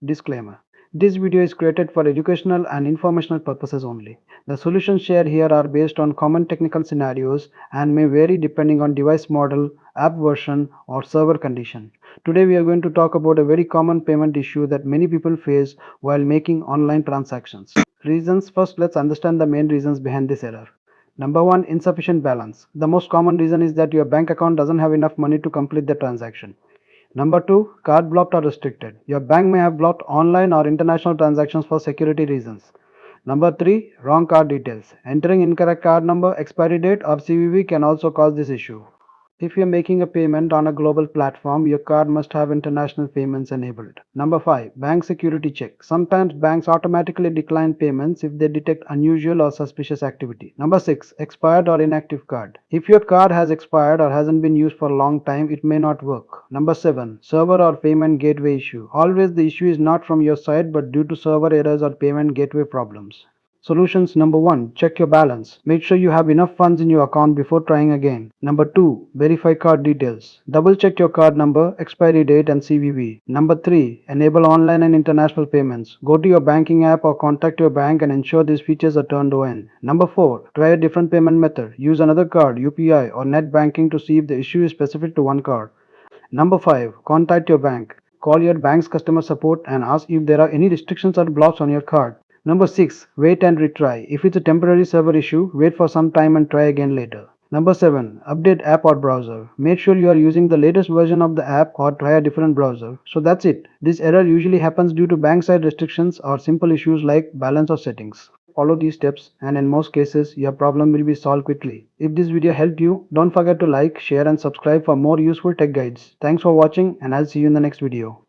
Disclaimer. This video is created for educational and informational purposes only. The solutions shared here are based on common technical scenarios and may vary depending on device model, app version, or server condition. Today we are going to talk about a very common payment issue that many people face while making online transactions. Reasons. First, let's understand the main reasons behind this error. Number one, insufficient balance. The most common reason is that your bank account doesn't have enough money to complete the transaction. Number two, card blocked or restricted. Your bank may have blocked online or international transactions for security reasons. Number three, wrong card details. Entering incorrect card number, expiry date, or CVV can also cause this issue. If you're making a payment on a global platform, your card must have international payments enabled. Number 5. Bank security check. Sometimes banks automatically decline payments if they detect unusual or suspicious activity. Number 6. Expired or inactive card. If your card has expired or hasn't been used for a long time, it may not work. Number 7. Server or payment gateway issue. Always the issue is not from your side but due to server errors or payment gateway problems. Solutions. Number 1. Check your balance. Make sure you have enough funds in your account before trying again. Number 2. Verify card details. Double check your card number, expiry date and CVV. Number 3. Enable online and international payments. Go to your banking app or contact your bank and ensure these features are turned on. Number 4. Try a different payment method. Use another card, UPI or net banking to see if the issue is specific to one card. Number 5. Contact your bank. Call your bank's customer support and ask if there are any restrictions or blocks on your card. Number 6. Wait and retry. If it's a temporary server issue, wait for some time and try again later. Number 7. Update app or browser. Make sure you are using the latest version of the app or try a different browser. So that's it. This error usually happens due to bank side restrictions or simple issues like balance or settings. Follow these steps and in most cases your problem will be solved quickly. If this video helped you, don't forget to like, share and subscribe for more useful tech guides. Thanks for watching and I'll see you in the next video.